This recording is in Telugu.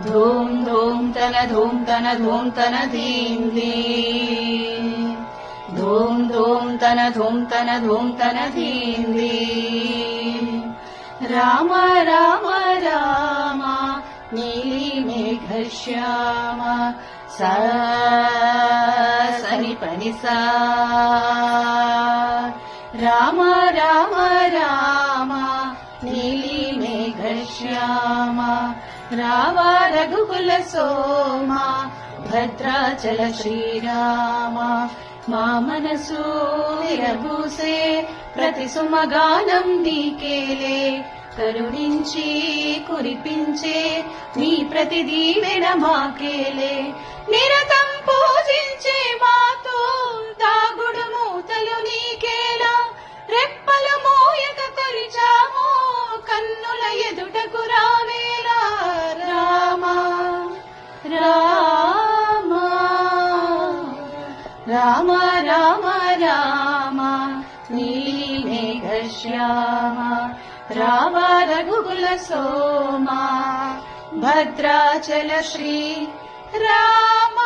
धूम धूम तन धूम तन धीम धीम धूम धूम तन धीम धीम राम राम राम नीली मेघ श्याम सा सनि पनि सा राम राम राम नीली मेघ श्याम राव रघुकुल सोमा भद्राचल श्रीराम మా మనసు విరబూసే ప్రతి సుమగానం నీకేలే కరుణించి కురిపించే నీ ప్రతి దీవెన మాకేలే నిరతం పూజించే మాతో దాగుడు మూతలు నీకేలా రెప్పలు మోయక కొరిచామో కన్నుల ఎదుటకు రావేలా రామా రామ రామ రామ నీలి మేఘ శ్యామ రావ రఘుకుల సోమ భద్రాచల శ్రీ రామ